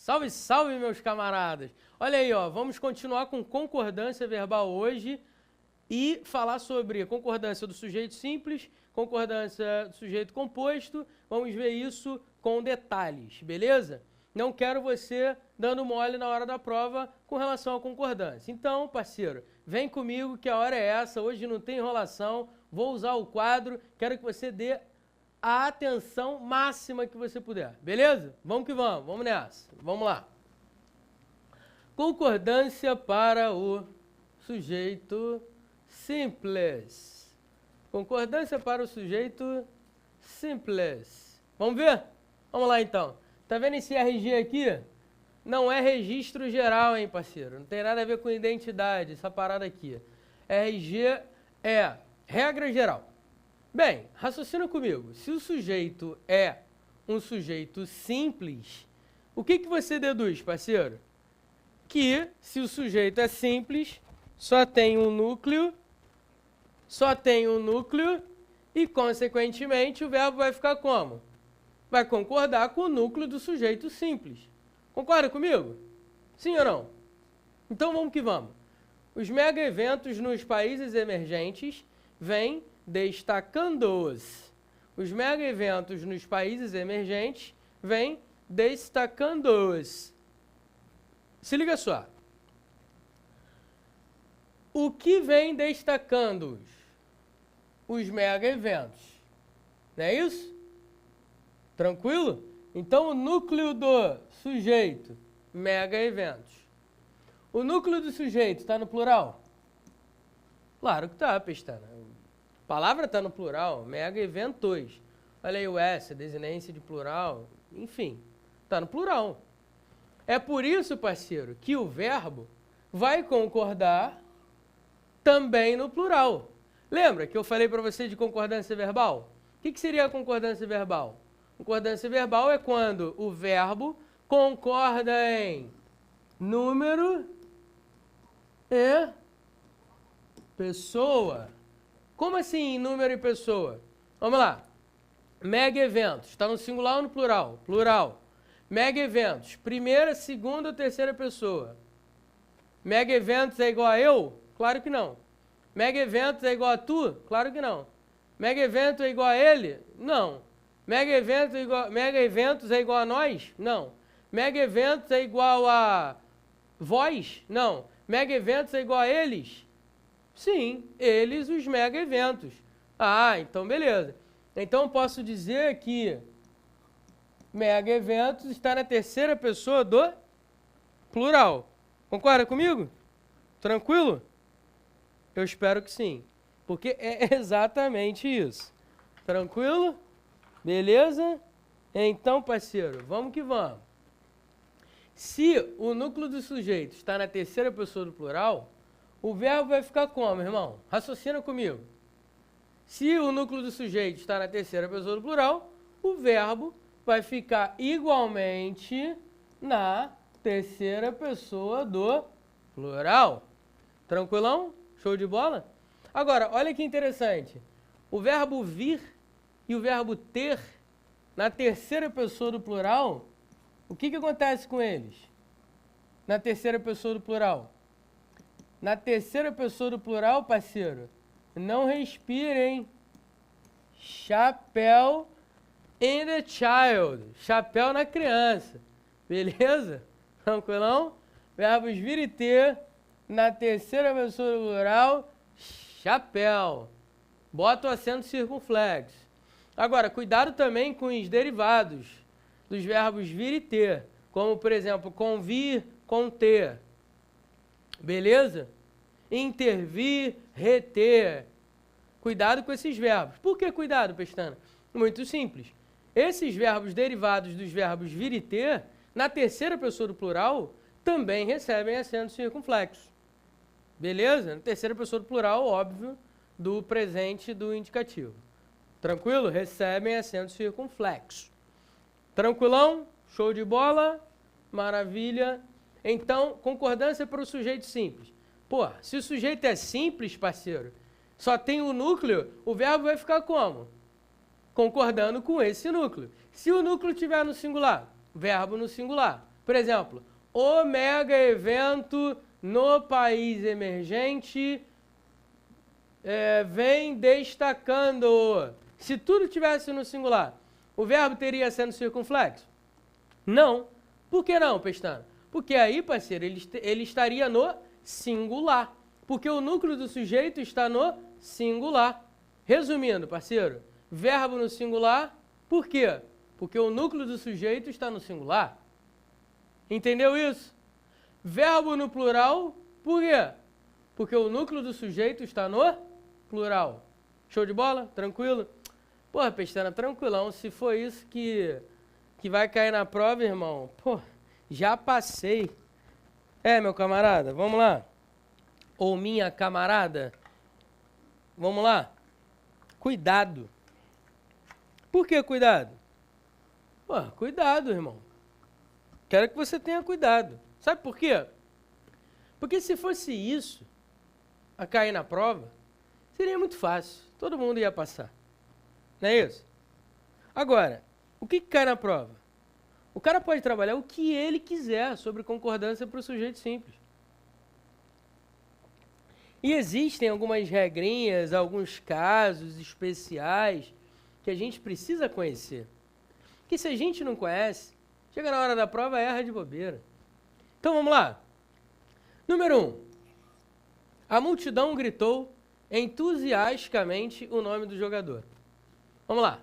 Salve, salve, meus camaradas! Olha aí, ó, vamos continuar com concordância verbal hoje e falar sobre concordância do sujeito simples, concordância do sujeito composto. Vamos ver isso com detalhes, beleza? Não quero você dando mole na hora da prova com relação à concordância. Então, parceiro, vem comigo que a hora é essa, hoje não tem enrolação, vou usar o quadro, quero que você dê a atenção máxima que você puder, beleza? Vamos que vamos nessa, vamos lá. Concordância para o sujeito simples. Concordância para o sujeito simples. Vamos ver? Vamos lá então. Tá vendo esse RG aqui? Não é registro geral, hein, parceiro? Não tem nada a ver com identidade, essa parada aqui. RG é regra geral. Bem, raciocina comigo. Se o sujeito é um sujeito simples, o que você deduz, parceiro? Que se o sujeito é simples, só tem um núcleo e, consequentemente, o verbo vai ficar como? Vai concordar com o núcleo do sujeito simples. Concorda comigo? Sim ou não? Então vamos que vamos. Os mega eventos nos países emergentes vêm destacando-os. Os mega eventos nos países emergentes vêm destacando-os. Se liga só. O que vem destacando-os? Os mega eventos. Não é isso? Tranquilo? Então, o núcleo do sujeito, mega eventos. O núcleo do sujeito está no plural? Claro que está, pestana. A palavra está no plural, mega eventos. Olha aí o S, desinência de plural, enfim, está no plural. É por isso, parceiro, que o verbo vai concordar também no plural. Lembra que eu falei para você de concordância verbal? O que seria a concordância verbal? Concordância verbal é quando o verbo concorda em número e pessoa. Como assim número e pessoa? Vamos lá. Mega eventos. Está no singular ou no plural? Plural. Mega eventos. Primeira, segunda ou terceira pessoa. Mega eventos é igual a eu? Claro que não. Mega eventos é igual a tu? Claro que não. Mega evento é igual a ele? Não. Mega eventos é igual a nós? Não. Mega eventos é igual a vós? Não. Mega eventos é igual a eles? Sim, eles, os mega eventos. Ah, então beleza. Então posso dizer que mega eventos está na terceira pessoa do plural. Concorda comigo? Tranquilo? Eu espero que sim, porque é exatamente isso. Tranquilo? Beleza? Então, parceiro, vamos que vamos. Se o núcleo do sujeito está na terceira pessoa do plural, o verbo vai ficar como, irmão? Raciocina comigo. Se o núcleo do sujeito está na terceira pessoa do plural, o verbo vai ficar igualmente na terceira pessoa do plural. Tranquilão? Show de bola? Agora, olha que interessante. O verbo vir e o verbo ter, na terceira pessoa do plural, o que acontece com eles? Na terceira pessoa do plural. Na terceira pessoa do plural, parceiro, não respirem. Chapéu in the child. Chapéu na criança. Beleza? Tranquilão? Verbos vir e ter, na terceira pessoa do plural, chapéu. Bota o acento circunflexo. Agora, cuidado também com os derivados dos verbos vir e ter, como, por exemplo, convir, conter. Beleza? Intervir, reter. Cuidado com esses verbos. Por que cuidado, pestana? Muito simples. Esses verbos derivados dos verbos vir e ter, na terceira pessoa do plural, também recebem acento circunflexo. Beleza? Na terceira pessoa do plural, óbvio, do presente do indicativo. Tranquilo? Recebem acento circunflexo. Tranquilão? Show de bola? Maravilha. Então, concordância para o sujeito simples. Pô, se o sujeito é simples, parceiro, só tem um núcleo, o verbo vai ficar como? Concordando com esse núcleo. Se o núcleo estiver no singular, verbo no singular. Por exemplo, o mega evento no país emergente vem destacando. Se tudo tivesse no singular, o verbo teria sendo circunflexo? Não. Por que não, Pestana? Porque aí, parceiro, ele estaria no singular. Porque o núcleo do sujeito está no singular. Resumindo, parceiro, verbo no singular, por quê? Porque o núcleo do sujeito está no singular. Entendeu isso? Verbo no plural, por quê? Porque o núcleo do sujeito está no plural. Show de bola? Tranquilo? Porra, Pestana, tranquilão. Se for isso que vai cair na prova, irmão, pô, já passei. Meu camarada, vamos lá. Ou minha camarada, vamos lá. Cuidado. Por que cuidado? Pô, cuidado, irmão. Quero que você tenha cuidado. Sabe por quê? Porque se fosse isso a cair na prova, seria muito fácil. Todo mundo ia passar. Não é isso? Agora, o que cai na prova? O cara pode trabalhar o que ele quiser sobre concordância para o sujeito simples. E existem algumas regrinhas, alguns casos especiais que a gente precisa conhecer. Que se a gente não conhece, chega na hora da prova, erra de bobeira. Então vamos lá. Número 1. A multidão gritou entusiasticamente o nome do jogador. Vamos lá.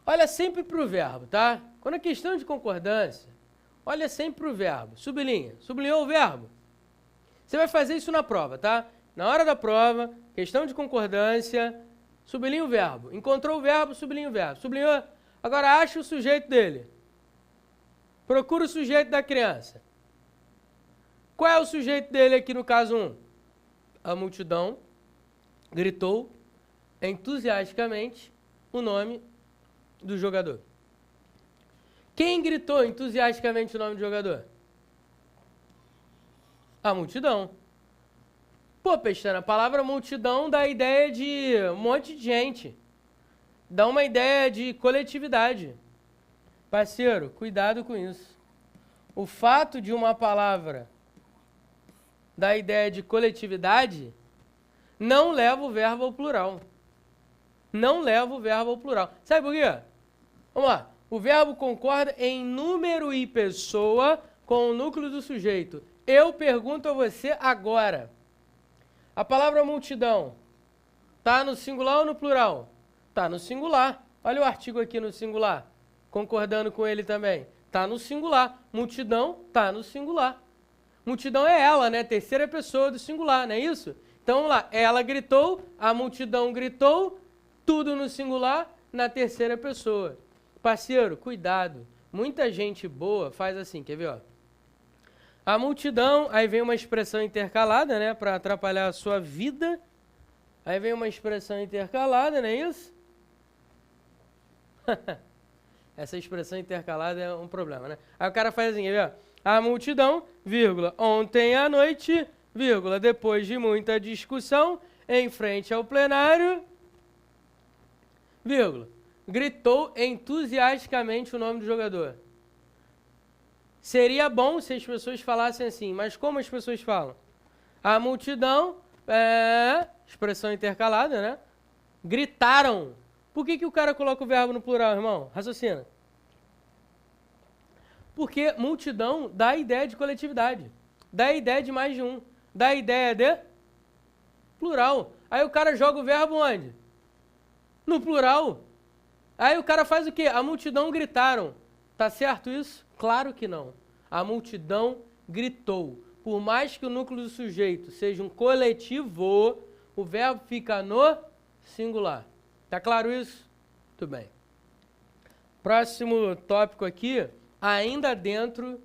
Olha sempre para o verbo, tá? Quando é questão de concordância, olha sempre para o verbo. Sublinha. Sublinhou o verbo? Você vai fazer isso na prova, tá? Na hora da prova, questão de concordância, sublinha o verbo. Encontrou o verbo, sublinha o verbo. Sublinhou? Agora acha o sujeito dele. Procura o sujeito da criança. Qual é o sujeito dele aqui no caso 1? A multidão gritou entusiasticamente o nome do jogador. Quem gritou entusiasticamente o nome do jogador? A multidão. Pô, Pestana, a palavra multidão dá a ideia de um monte de gente. Dá uma ideia de coletividade. Parceiro, cuidado com isso. O fato de uma palavra dar a ideia de coletividade não leva o verbo ao plural. Não leva o verbo ao plural. Sabe por quê? Vamos lá. O verbo concorda em número e pessoa com o núcleo do sujeito. Eu pergunto a você agora. A palavra multidão está no singular ou no plural? Está no singular. Olha o artigo aqui no singular. Concordando com ele também. Está no singular. Multidão está no singular. Multidão é ela, né? Terceira pessoa do singular, não é isso? Então vamos lá. Ela gritou, a multidão gritou, tudo no singular, na terceira pessoa. Parceiro, cuidado. Muita gente boa faz assim, quer ver, ó? A multidão, aí vem uma expressão intercalada, né? Para atrapalhar a sua vida. Aí vem uma expressão intercalada, não é isso? Essa expressão intercalada é um problema, né? Aí o cara faz assim, quer ver, ó? A multidão, vírgula, ontem à noite, vírgula, depois de muita discussão, em frente ao plenário, vírgula, gritou entusiasticamente o nome do jogador. Seria bom se as pessoas falassem assim, mas como as pessoas falam? A multidão, expressão intercalada, né? Gritaram. Por que o cara coloca o verbo no plural, irmão? Raciocina. Porque multidão dá a ideia de coletividade. Dá a ideia de mais de um. Dá a ideia de plural. Aí o cara joga o verbo onde? No plural. Aí o cara faz o quê? A multidão gritaram. Tá certo isso? Claro que não. A multidão gritou. Por mais que o núcleo do sujeito seja um coletivo, o verbo fica no singular. Tá claro isso? Muito bem. Próximo tópico aqui, ainda dentro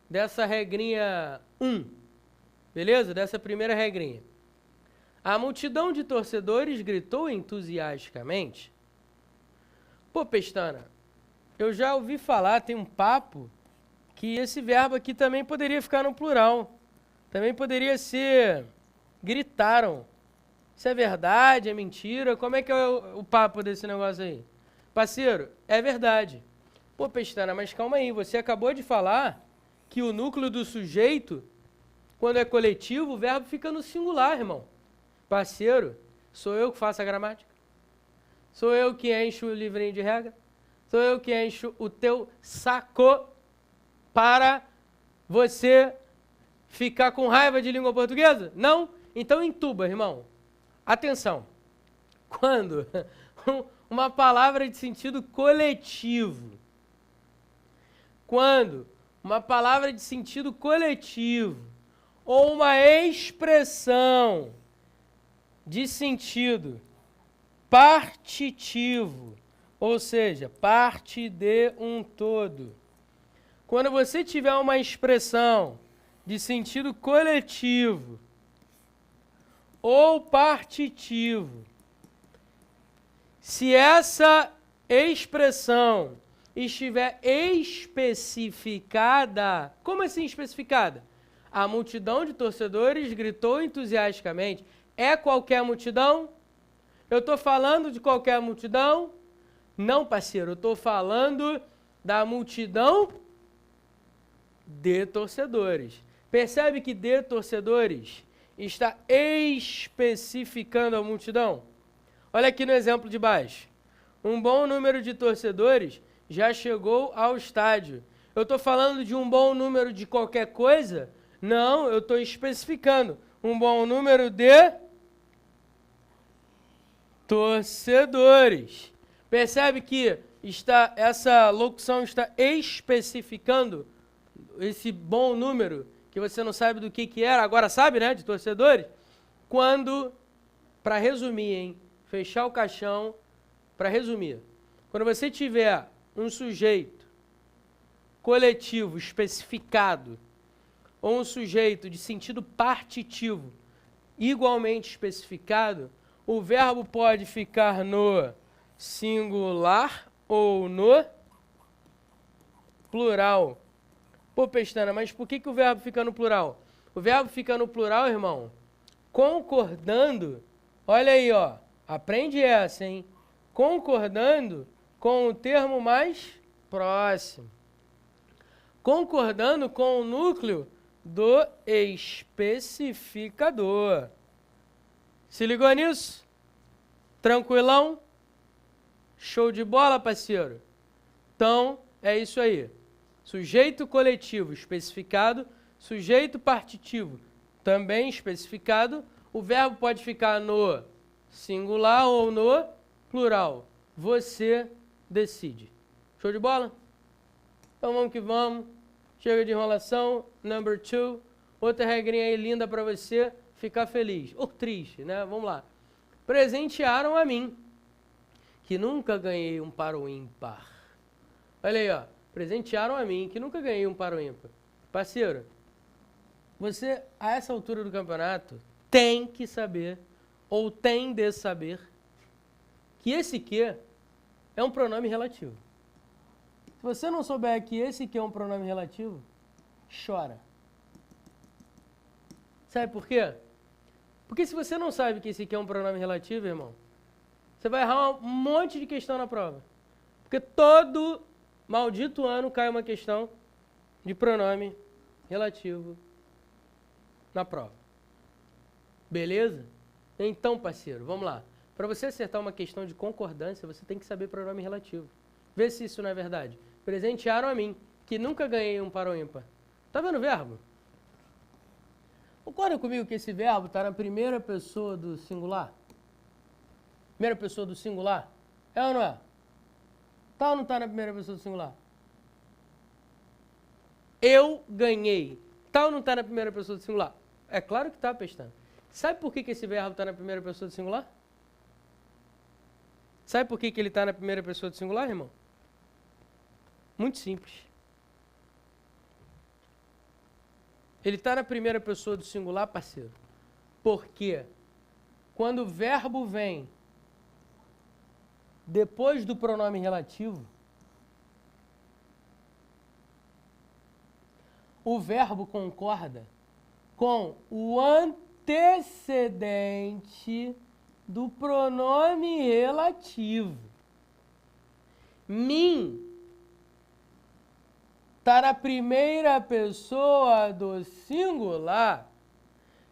dessa regrinha 1. Beleza? Dessa primeira regrinha. A multidão de torcedores gritou entusiasticamente. Pô, Pestana, eu já ouvi falar, tem um papo, que esse verbo aqui também poderia ficar no plural. Também poderia ser gritaram. Isso é verdade, é mentira? Como é que é o papo desse negócio aí? Parceiro, é verdade. Pô, Pestana, mas calma aí, você acabou de falar que o núcleo do sujeito, quando é coletivo, o verbo fica no singular, irmão. Parceiro, sou eu que faço a gramática? Sou eu que encho o livrinho de regra? Sou eu que encho o teu saco para você ficar com raiva de língua portuguesa? Não? Então entuba, irmão. Atenção. Quando uma palavra de sentido coletivo, quando uma palavra de sentido coletivo ou uma expressão de sentido partitivo, ou seja, parte de um todo. Quando você tiver uma expressão de sentido coletivo ou partitivo, se essa expressão estiver especificada, como assim especificada? A multidão de torcedores gritou entusiasticamente. É qualquer multidão? Eu estou falando de qualquer multidão? Não, parceiro, eu estou falando da multidão de torcedores. Percebe que de torcedores está especificando a multidão? Olha aqui no exemplo de baixo. Um bom número de torcedores já chegou ao estádio. Eu estou falando de um bom número de qualquer coisa? Não, eu estou especificando. Um bom número de torcedores. Percebe que essa locução está especificando esse bom número, que você não sabe do que era, agora sabe, né, de torcedores? Quando, para resumir, hein, fechar o caixão, para resumir, quando você tiver um sujeito coletivo especificado ou um sujeito de sentido partitivo igualmente especificado, o verbo pode ficar no singular ou no plural. Pô, Pestana, mas por que o verbo fica no plural? O verbo fica no plural, irmão, concordando, olha aí, ó, aprende essa, hein? Concordando com o termo mais próximo. Concordando com o núcleo do especificador. Se ligou nisso? Tranquilão? Show de bola, parceiro? Então, é isso aí. Sujeito coletivo especificado, sujeito partitivo também especificado. O verbo pode ficar no singular ou no plural. Você decide. Show de bola? Então vamos que vamos. Chega de enrolação. Number 2. Outra regrinha aí linda para você ficar feliz. Ou triste, né? Vamos lá. Presentearam a mim, que nunca ganhei um par ou ímpar. Olha aí, ó. Presentearam a mim, que nunca ganhei um par ou ímpar. Parceiro, você, a essa altura do campeonato, tem que saber, ou tem de saber, que esse que é um pronome relativo. Se você não souber que esse que é um pronome relativo, chora. Sabe por quê? Porque se você não sabe que esse aqui é um pronome relativo, irmão, você vai errar um monte de questão na prova. Porque todo maldito ano cai uma questão de pronome relativo na prova. Beleza? Então, parceiro, vamos lá. Para você acertar uma questão de concordância, você tem que saber pronome relativo. Vê se isso não é verdade. Presentearam a mim, que nunca ganhei um par ou ímpar. Tá vendo o verbo? Concorda comigo que esse verbo está na primeira pessoa do singular? Primeira pessoa do singular? É ou não é? Tá ou não está na primeira pessoa do singular? Eu ganhei. Tá ou não está na primeira pessoa do singular? É claro que está, Pestana. Sabe por que esse verbo está na primeira pessoa do singular? Sabe por que ele está na primeira pessoa do singular, irmão? Muito simples. Ele está na primeira pessoa do singular, parceiro, porque quando o verbo vem depois do pronome relativo, o verbo concorda com o antecedente do pronome relativo. Mim está na primeira pessoa do singular,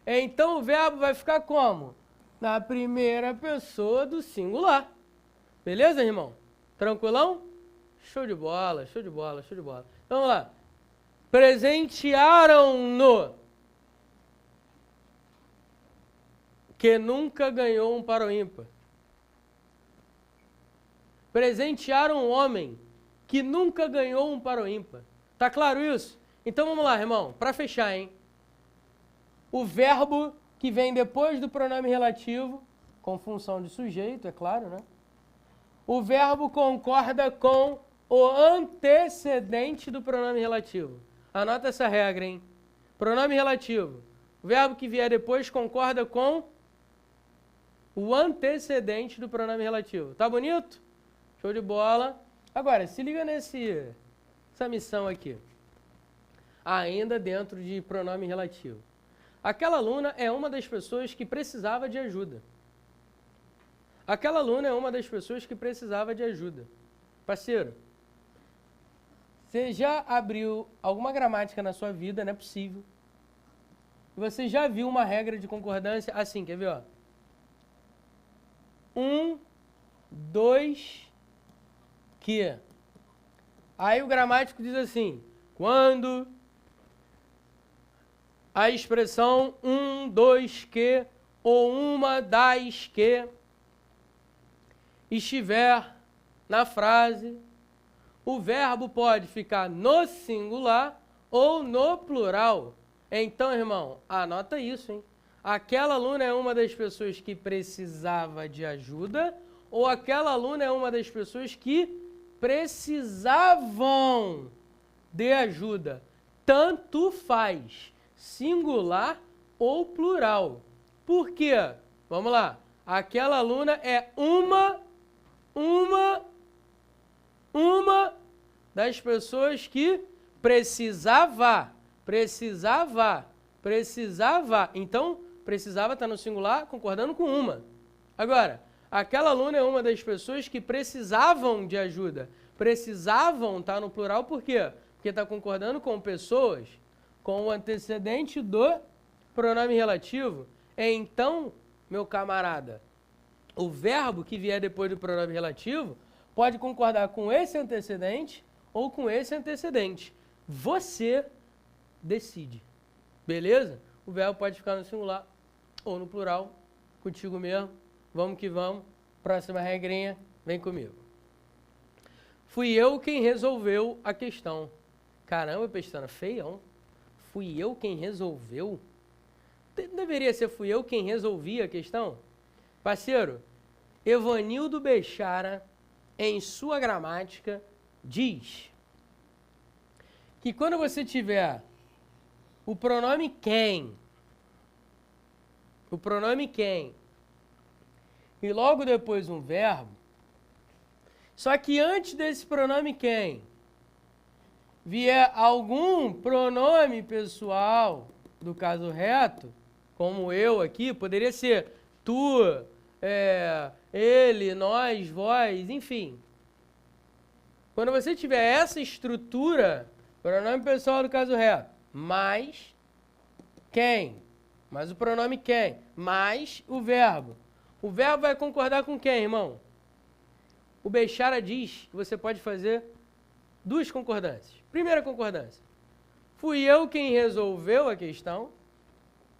então o verbo vai ficar como? Na primeira pessoa do singular. Beleza, irmão? Tranquilão? Show de bola, show de bola, show de bola. Então, vamos lá. Presentearam-no que nunca ganhou um par ou ímpar. Presentearam um homem que nunca ganhou um par ou ímpar. Tá claro isso? Então vamos lá, irmão, para fechar, hein? O verbo que vem depois do pronome relativo, com função de sujeito, é claro, né? O verbo concorda com o antecedente do pronome relativo. Anota essa regra, hein? Pronome relativo. O verbo que vier depois concorda com o antecedente do pronome relativo. Tá bonito? Show de bola. Agora, se liga nessa missão aqui. Ainda dentro de pronome relativo. Aquela aluna é uma das pessoas que precisava de ajuda. Aquela aluna é uma das pessoas que precisava de ajuda. Parceiro, você já abriu alguma gramática na sua vida, não é possível. Você já viu uma regra de concordância assim, quer ver, ó? 1, 2, que. Aí o gramático diz assim, quando a expressão 1, 2, que ou uma das que estiver na frase, o verbo pode ficar no singular ou no plural. Então, irmão, anota isso, hein? Aquela aluna é uma das pessoas que precisava de ajuda ou aquela aluna é uma das pessoas que precisavam de ajuda. Tanto faz, singular ou plural. Por quê? Vamos lá. Aquela aluna é uma das pessoas que precisava. Então, precisava estar no singular concordando com uma. Agora, aquela aluna é uma das pessoas que precisavam de ajuda. Precisavam estar no plural por quê? Porque está concordando com pessoas com o antecedente do pronome relativo. Então, meu camarada, o verbo que vier depois do pronome relativo pode concordar com esse antecedente ou com esse antecedente. Você decide. Beleza? O verbo pode ficar no singular ou no plural. Contigo mesmo. Vamos que vamos. Próxima regrinha. Vem comigo. Fui eu quem resolveu a questão. Caramba, Pestana, feião. Fui eu quem resolveu? Deveria ser fui eu quem resolvi a questão? Parceiro, Evanildo Bechara, em sua gramática, diz que quando você tiver o pronome quem, e logo depois um verbo, só que antes desse pronome quem, vier algum pronome pessoal do caso reto, como eu aqui, poderia ser tu, ele, nós, vós, enfim. Quando você tiver essa estrutura, pronome pessoal do caso reto, mais quem, mais o pronome quem, mais o verbo. O verbo vai concordar com quem, irmão? O Bechara diz que você pode fazer duas concordâncias. Primeira concordância. Fui eu quem resolveu a questão.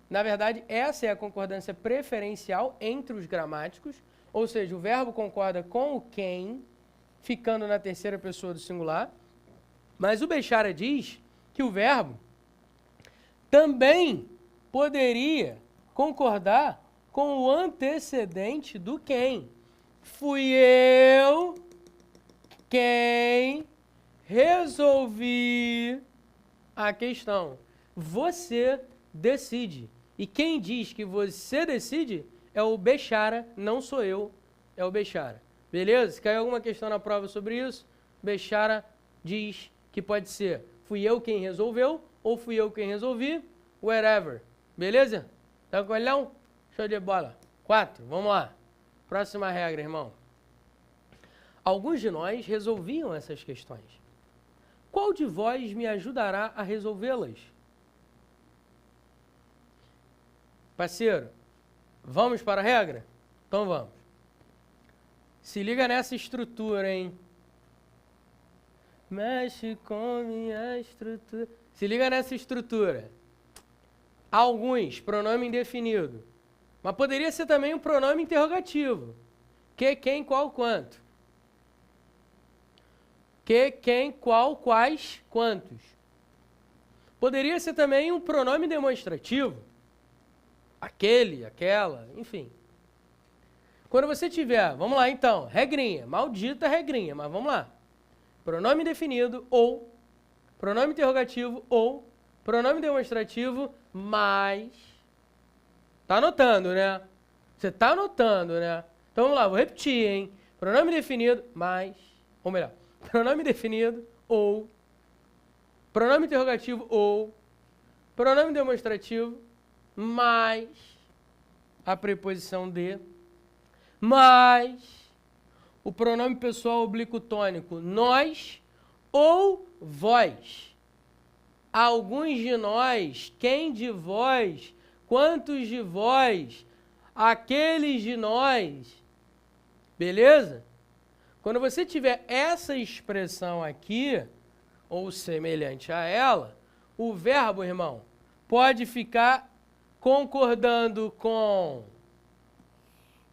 Na verdade, essa é a concordância preferencial entre os gramáticos, ou seja, o verbo concorda com o quem, ficando na terceira pessoa do singular. Mas o Bechara diz que o verbo também poderia concordar com o antecedente do quem. Fui eu quem resolvi a questão. Você decide. E quem diz que você decide é o Bechara, não sou eu, é o Bechara. Beleza? Se caiu alguma questão na prova sobre isso, Bechara diz que pode ser fui eu quem resolveu ou fui eu quem resolvi, wherever. Beleza? Tá com olhão? Show de bola. 4, vamos lá. Próxima regra, irmão. Alguns de nós resolviam essas questões. qual de vós me ajudará a resolvê-las? Parceiro, vamos para a regra? Então vamos. Se liga nessa estrutura, hein? Mexe com minha estrutura. Se liga nessa estrutura. Alguns, pronome indefinido. Mas poderia ser também um pronome interrogativo. Que, quem, qual, quanto. Que, quem, qual, quais, quantos. Poderia ser também um pronome demonstrativo. Aquele, aquela, enfim. Quando você tiver, vamos lá então, regrinha, maldita regrinha, mas vamos lá. Pronome definido ou pronome interrogativo ou pronome demonstrativo mais. Tá anotando, né? Você tá anotando, né? Então vamos lá, vou repetir, hein? Pronome definido mais, ou melhor, pronome definido ou pronome interrogativo ou pronome demonstrativo mais a preposição de mais o pronome pessoal oblíquo tônico nós ou vós. Alguns de nós, quem de vós, quantos de vós, aqueles de nós. Beleza? Quando você tiver essa expressão aqui, ou semelhante a ela, o verbo, irmão, pode ficar concordando com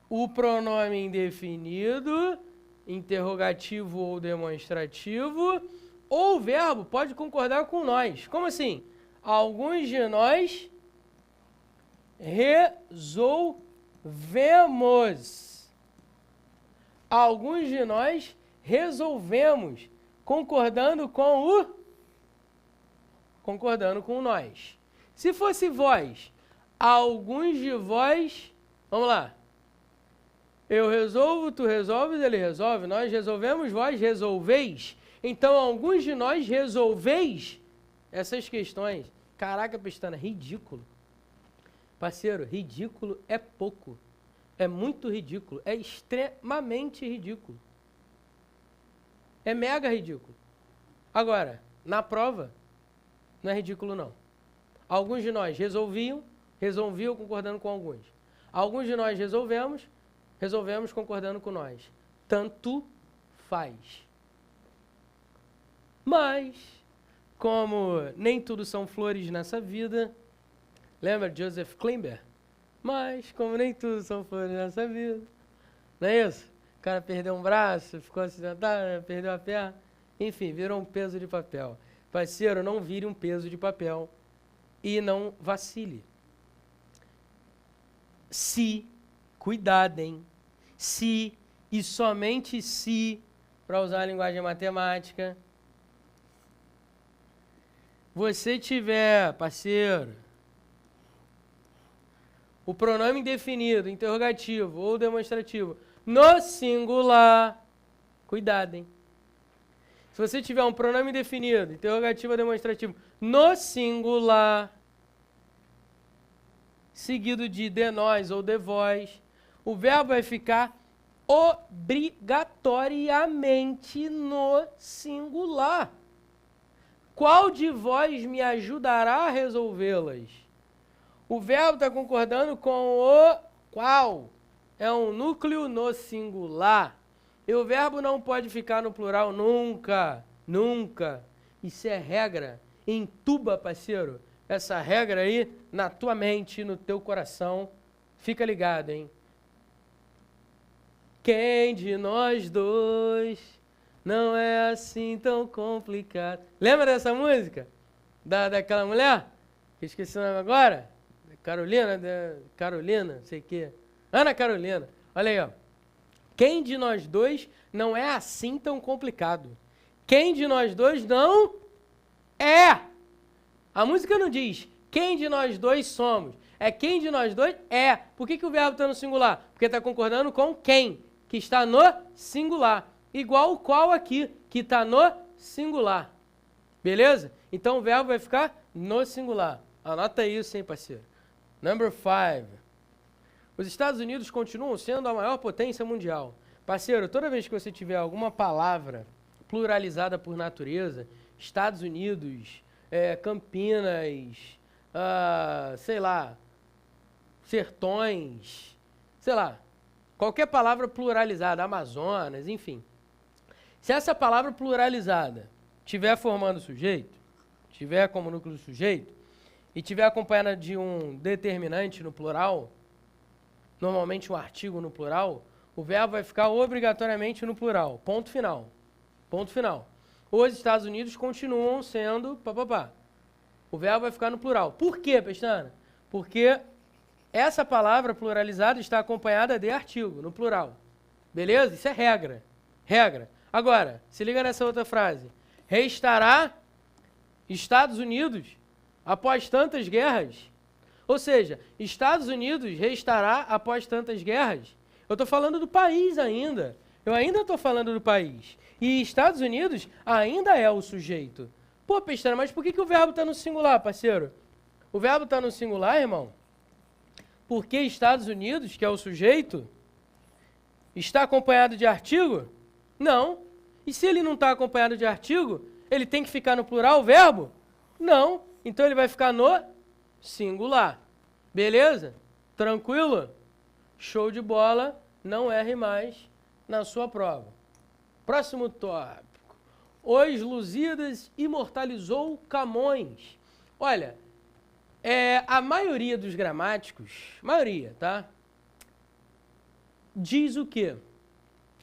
o pronome indefinido, interrogativo ou demonstrativo, ou o verbo pode concordar com nós. Como assim? Alguns de nós resolvemos. Alguns de nós resolvemos, concordando com nós. Se fosse vós, alguns de vós, vamos lá. Eu resolvo, tu resolves, ele resolve, nós resolvemos, vós resolveis. Então, alguns de nós resolveis essas questões. Caraca, Pestana, ridículo. Parceiro, ridículo é pouco. É muito ridículo. É extremamente ridículo. É mega ridículo. Agora, na prova, não é ridículo, não. Alguns de nós resolviam concordando com alguns. Alguns de nós resolvemos concordando com nós. Tanto faz. Mas, como nem tudo são flores nessa vida, lembra de Joseph Klimber? Mas, como nem tudo são flores nessa vida, não é isso? O cara perdeu um braço, ficou acidentado, perdeu a perna, enfim, virou um peso de papel. Parceiro, não vire um peso de papel e não vacile. Se, cuidado, hein? Se e somente se, para usar a linguagem matemática, você tiver, parceiro, o pronome indefinido, interrogativo ou demonstrativo no singular, cuidado, hein? Se você tiver um pronome indefinido, interrogativo ou demonstrativo no singular, seguido de nós ou de vós, o verbo vai ficar obrigatoriamente no singular. Qual de vós me ajudará a resolvê-las? O verbo está concordando com o qual? É um núcleo no singular. E o verbo não pode ficar no plural nunca, nunca. Isso é regra. Entuba, parceiro, essa regra aí na tua mente, no teu coração. Fica ligado, hein? Quem de nós dois não é assim tão complicado? Lembra dessa música? Daquela mulher? Que esqueci o nome agora? Carolina, não sei o quê. Ana Carolina. Olha aí, ó. Quem de nós dois não é assim tão complicado? Quem de nós dois não é? A música não diz quem de nós dois somos. É quem de nós dois é. Por que o verbo está no singular? Porque está concordando com quem, que está no singular. Igual o qual aqui, que está no singular. Beleza? Então o verbo vai ficar no singular. Anota isso, hein, parceiro. Number 5. Os Estados Unidos continuam sendo a maior potência mundial. Parceiro, toda vez que você tiver alguma palavra pluralizada por natureza, Estados Unidos, Campinas, sei lá, sertões, sei lá, qualquer palavra pluralizada, Amazonas, enfim. Se essa palavra pluralizada estiver formando sujeito, tiver como núcleo sujeito, e tiver acompanhada de um determinante no plural, normalmente um artigo no plural, o verbo vai ficar obrigatoriamente no plural. Ponto final. Ponto final. Os Estados Unidos continuam sendo papapá. O verbo vai ficar no plural. Por quê, Pestana? Porque essa palavra pluralizada está acompanhada de artigo, no plural. Beleza? Isso é regra. Regra. Agora, se liga nessa outra frase. Restará Estados Unidos após tantas guerras. Ou seja, Estados Unidos restará após tantas guerras. Eu estou falando do país ainda. Eu ainda estou falando do país. E Estados Unidos ainda é o sujeito. Pô, Pestana, mas por que o verbo está no singular, parceiro? O verbo está no singular, irmão, porque Estados Unidos, que é o sujeito, está acompanhado de artigo? Não. E se ele não está acompanhado de artigo, ele tem que ficar no plural o verbo? Não. Então ele vai ficar no singular. Beleza? Tranquilo? Show de bola. Não erre mais na sua prova. Próximo tópico. Os Lusíadas imortalizou Camões. Olha, a maioria dos gramáticos, maioria, tá? Diz o quê?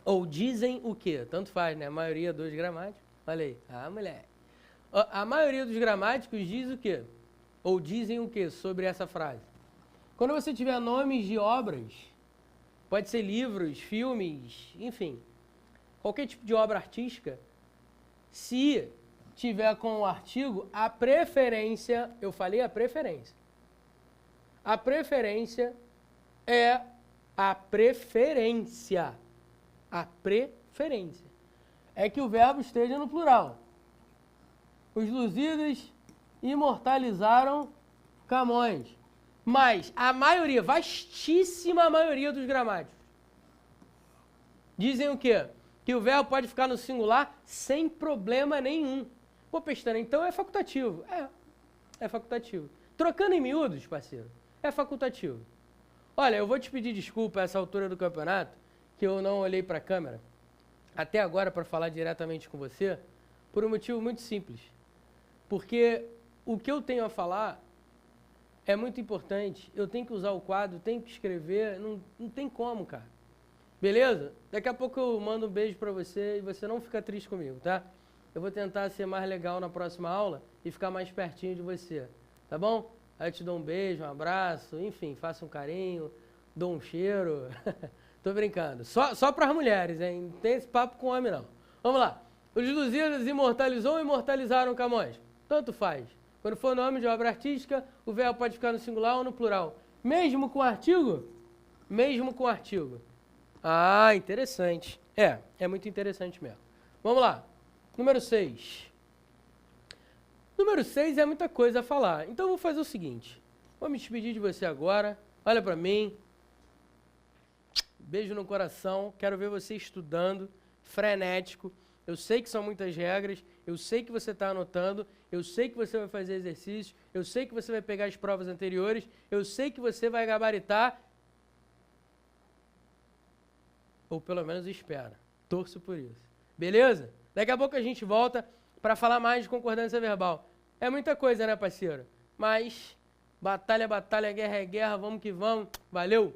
Ou dizem o quê? Tanto faz, né? A maioria dos gramáticos. Olha aí. Ah, mulher. A maioria dos gramáticos diz o quê? Ou dizem o quê sobre essa frase? Quando você tiver nomes de obras, pode ser livros, filmes, enfim, qualquer tipo de obra artística, se tiver com o artigo, a preferência, eu falei a preferência. A preferência é a preferência. A preferência. É que o verbo esteja no plural. Os Lusíadas imortalizaram Camões. Mas a maioria, vastíssima maioria dos gramáticos, dizem o quê? Que o verbo pode ficar no singular sem problema nenhum. Pô, Pestana, então é facultativo. É facultativo. Trocando em miúdos, parceiro, é facultativo. Olha, eu vou te pedir desculpa a essa altura do campeonato, que eu não olhei para a câmera até agora para falar diretamente com você, por um motivo muito simples. Porque o que eu tenho a falar é muito importante. Eu tenho que usar o quadro, tenho que escrever, não tem como, cara. Beleza? Daqui a pouco eu mando um beijo para você e você não fica triste comigo, tá? Eu vou tentar ser mais legal na próxima aula e ficar mais pertinho de você, tá bom? Aí eu te dou um beijo, um abraço, enfim, faço um carinho, dou um cheiro. Tô brincando. Só para as mulheres, hein? Não tem esse papo com homem, não. Vamos lá. Os Lusíadas imortalizou ou imortalizaram Camões? Tanto faz. Quando for nome de obra artística, o verbo pode ficar no singular ou no plural. Mesmo com artigo? Mesmo com artigo. Ah, interessante. É muito interessante mesmo. Vamos lá. Número 6. Número 6 é muita coisa a falar. Então eu vou fazer o seguinte. Vou me despedir de você agora. Olha para mim. Beijo no coração. Quero ver você estudando, frenético. Eu sei que são muitas regras. Eu sei que você está anotando. Eu sei que você vai fazer exercícios. Eu sei que você vai pegar as provas anteriores. Eu sei que você vai gabaritar. Ou pelo menos espera. Torço por isso. Beleza? Daqui a pouco a gente volta para falar mais de concordância verbal. É muita coisa, né, parceiro? Mas batalha é batalha, guerra é guerra. Vamos que vamos. Valeu!